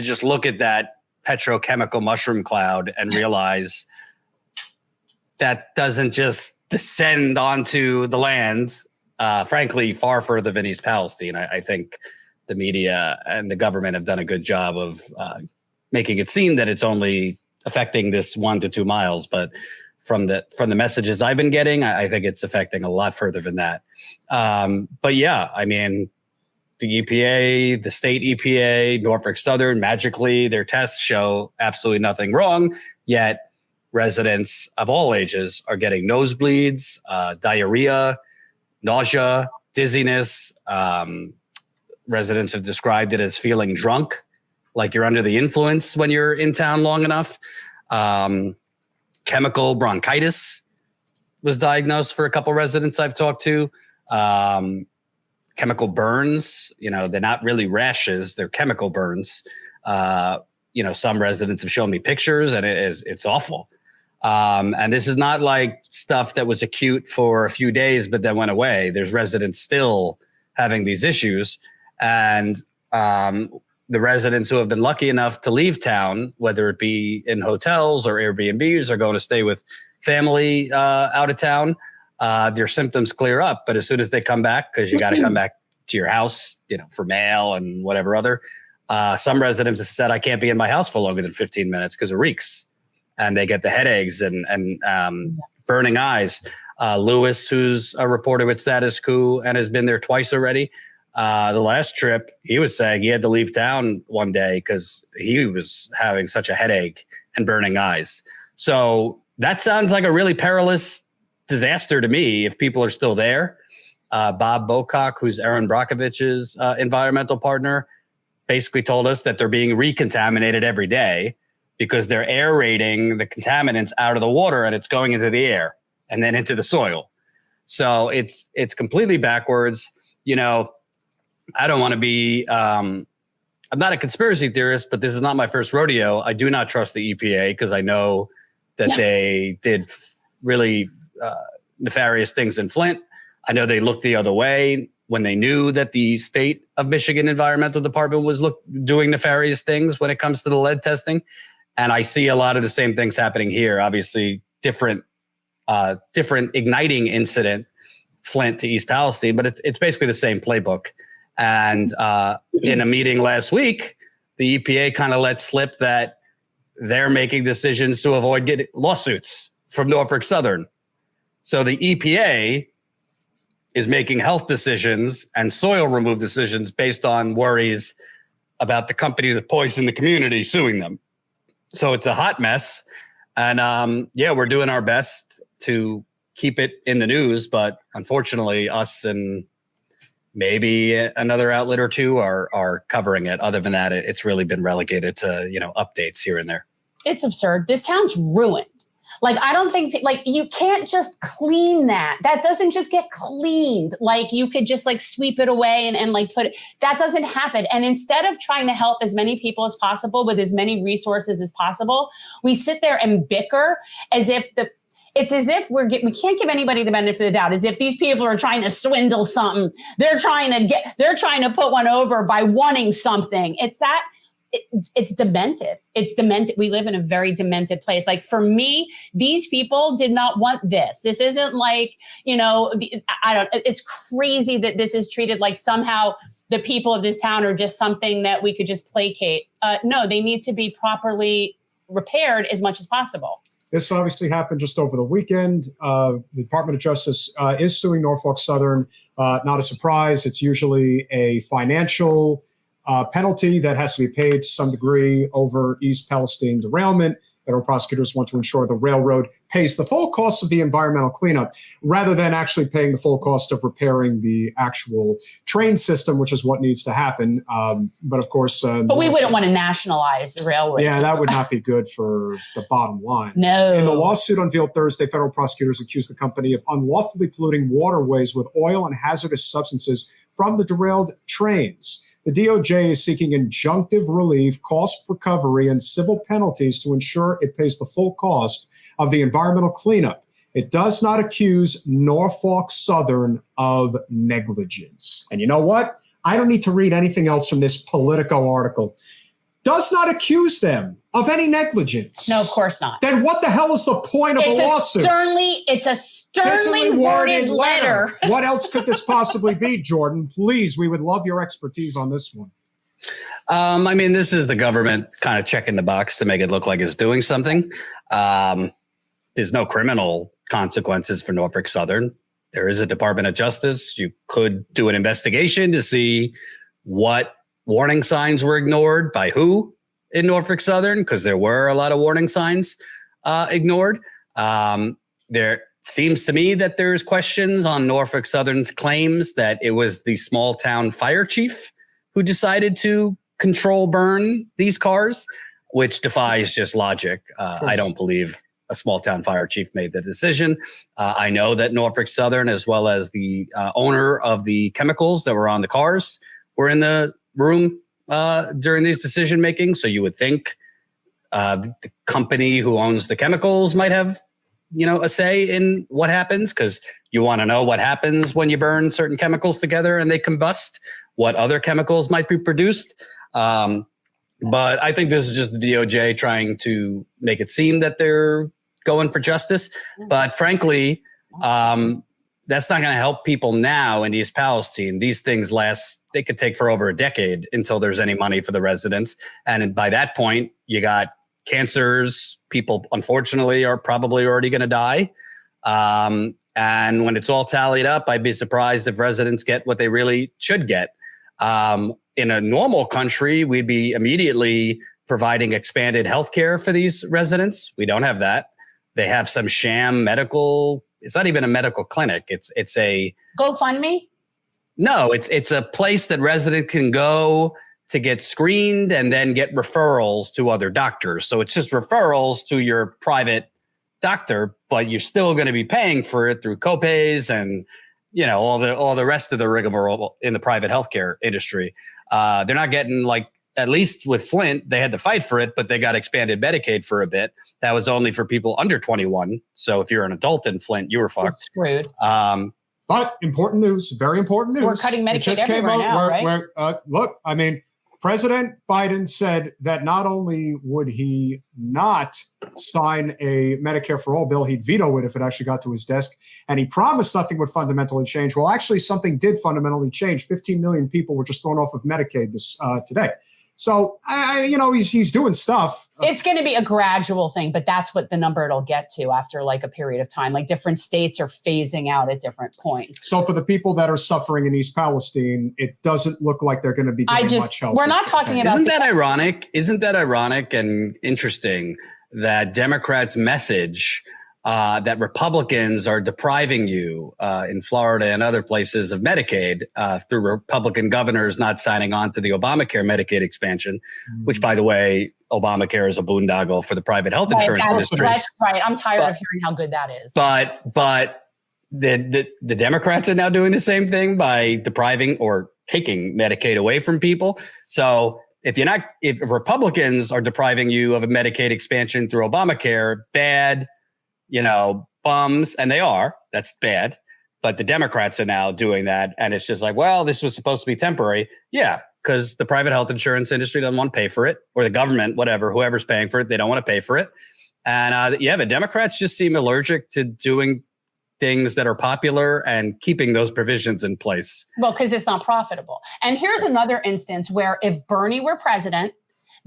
to just look at that petrochemical mushroom cloud and realize that doesn't just descend onto the land, frankly, far further than East Palestine. I think the media and the government have done a good job of making it seem that it's only affecting this 1 to 2 miles. But from the messages I've been getting, I think it's affecting a lot further than that. But yeah, I mean, the EPA, the state EPA, Norfolk Southern, magically their tests show absolutely nothing wrong, yet residents of all ages are getting nosebleeds, diarrhea, nausea, dizziness. Residents have described it as feeling drunk, like you're under the influence when you're in town long enough. Chemical bronchitis was diagnosed for a couple residents I've talked to. Chemical burns, they're not really rashes, they're chemical burns. Some residents have shown me pictures and it's awful. And this is not like stuff that was acute for a few days, but then went away. There's residents still having these issues. And the residents who have been lucky enough to leave town, whether it be in hotels or Airbnbs or going to stay with family out of town, their symptoms clear up. But as soon as they come back, because you got to come back to your house, for mail and whatever other, some residents have said, I can't be in my house for longer than 15 minutes because it reeks. And they get the headaches and burning eyes. Lewis, who's a reporter with Status Quo and has been there twice already, the last trip, he was saying he had to leave town one day because he was having such a headache and burning eyes. So that sounds like a really perilous disaster to me if people are still there. Bob Bocock, who's Aaron Brockovich's environmental partner, basically told us that they're being recontaminated every day because they're aerating the contaminants out of the water and it's going into the air and then into the soil. So it's completely backwards. I don't want to be, I'm not a conspiracy theorist, but this is not my first rodeo. I do not trust the EPA because I know that they did really nefarious things in Flint. I know they looked the other way when they knew that the state of Michigan Environmental Department was doing nefarious things when it comes to the lead testing. And I see a lot of the same things happening here. Obviously, different igniting incident, Flint to East Palestine, but it's basically the same playbook. And in a meeting last week, the EPA kind of let slip that they're making decisions to avoid getting lawsuits from Norfolk Southern. So the EPA is making health decisions and soil remove decisions based on worries about the company that poisoned the community suing them. So it's a hot mess. And we're doing our best to keep it in the news. But unfortunately, us and maybe another outlet or two are covering it. Other than that, it's really been relegated to, updates here and there. It's absurd. This town's ruined. I don't think, you can't just clean that. That doesn't just get cleaned. You could just, sweep it away and put it. That doesn't happen. And instead of trying to help as many people as possible with as many resources as possible, we sit there and bicker as if it's as if we can't give anybody the benefit of the doubt, as if these people are trying to swindle something. They're trying to put one over by wanting something. It's demented. It's demented. We live in a very demented place. For me, these people did not want this. This isn't it's crazy that this is treated like somehow the people of this town are just something that we could just placate. No, they need to be properly repaired as much as possible. This obviously happened just over the weekend. The Department of Justice is suing Norfolk Southern. Not a surprise. It's usually a financial penalty that has to be paid to some degree over East Palestine derailment. Federal prosecutors want to ensure the railroad pays the full cost of the environmental cleanup rather than actually paying the full cost of repairing the actual train system, which is what needs to happen. But of course, but we wouldn't want to nationalize the railroad. Yeah, that would not be good for the bottom line. No. In the lawsuit unveiled Thursday, federal prosecutors accused the company of unlawfully polluting waterways with oil and hazardous substances from the derailed trains. The DOJ is seeking injunctive relief, cost recovery, and civil penalties to ensure it pays the full cost of the environmental cleanup. It does not accuse Norfolk Southern of negligence. And you know what? I don't need to read anything else from this Politico article. does not accuse them of any negligence. No, of course not. Then what the hell is the point of a lawsuit? It's a sternly worded letter. What else could this possibly be, Jordan? Please, we would love your expertise on this one. I mean, this is the government kind of checking the box to make it look like it's doing something. There's no criminal consequences for Norfolk Southern. There is a Department of Justice. You could do an investigation to see what warning signs were ignored by who in Norfolk Southern, because there were a lot of warning signs ignored. There seems to me that there's questions on Norfolk Southern's claims that it was the small town fire chief who decided to control burn these cars, which defies just logic. I don't believe a small town fire chief made the decision. I know that Norfolk Southern, as well as the owner of the chemicals that were on the cars, were in the room during these decision making. So you would think the company who owns the chemicals might have, a say in what happens, because you want to know what happens when you burn certain chemicals together and they combust, what other chemicals might be produced. But I think this is just the DOJ trying to make it seem that they're going for justice. But frankly, that's not going to help people now in East Palestine. These things they could take for over a decade until there's any money for the residents. And by that point, you got cancers. People, unfortunately, are probably already going to die. And when it's all tallied up, I'd be surprised if residents get what they really should get. In a normal country, we'd be immediately providing expanded health care for these residents. We don't have that. They have some sham medical. It's not even a medical clinic. It's a GoFundMe. No, it's a place that residents can go to get screened and then get referrals to other doctors. So it's just referrals to your private doctor, but you're still going to be paying for it through copays and all the rest of the rigmarole in the private healthcare industry. They're not getting, like, at least with Flint, they had to fight for it, but they got expanded Medicaid for a bit. That was only for people under 21. So if you're an adult in Flint, you were fucked. Screwed. But important news, very important news. We're cutting Medicaid everywhere now, right? Look, I mean, President Biden said that not only would he not sign a Medicare for All bill, he'd veto it if it actually got to his desk. And he promised nothing would fundamentally change. Well, actually, something did fundamentally change. 15 million people were just thrown off of Medicaid today. So, he's doing stuff. It's going to be a gradual thing, but that's what the number it'll get to after like a period of time. Like different states are phasing out at different points. So for the people that are suffering in East Palestine, it doesn't look like they're going to be getting much help. We're not talking about. Isn't that ironic? Isn't that ironic and interesting that Democrats message that Republicans are depriving you in Florida and other places of Medicaid through Republican governors not signing on to the Obamacare Medicaid expansion, which, by the way, Obamacare is a boondoggle for the private health insurance industry. That's right. I'm tired of hearing how good that is. But the Democrats are now doing the same thing by depriving or taking Medicaid away from people. So if Republicans are depriving you of a Medicaid expansion through Obamacare, bad. Bums, and they are, that's bad. But the Democrats are now doing that. And it's just like, well, this was supposed to be temporary. Yeah, because the private health insurance industry doesn't want to pay for it, or the government, whatever, whoever's paying for it, they don't want to pay for it. And the Democrats just seem allergic to doing things that are popular and keeping those provisions in place. Well, because it's not profitable. And here's another instance where if Bernie were president,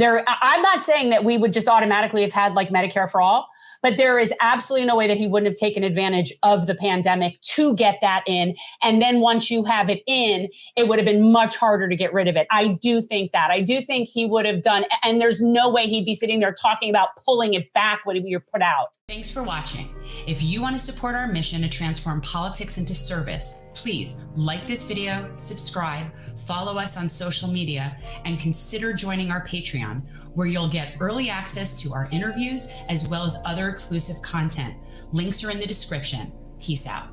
I'm not saying that we would just automatically have had like Medicare for all, but there is absolutely no way that he wouldn't have taken advantage of the pandemic to get that in. And then once you have it in, it would have been much harder to get rid of it. I do think that. I do think he would have done, and there's no way he'd be sitting there talking about pulling it back when you're put out. Thanks for watching. If you want to support our mission to transform politics into service, please like this video, subscribe, follow us on social media, and consider joining our Patreon, where you'll get early access to our interviews as well as other exclusive content. Links are in the description. Peace out.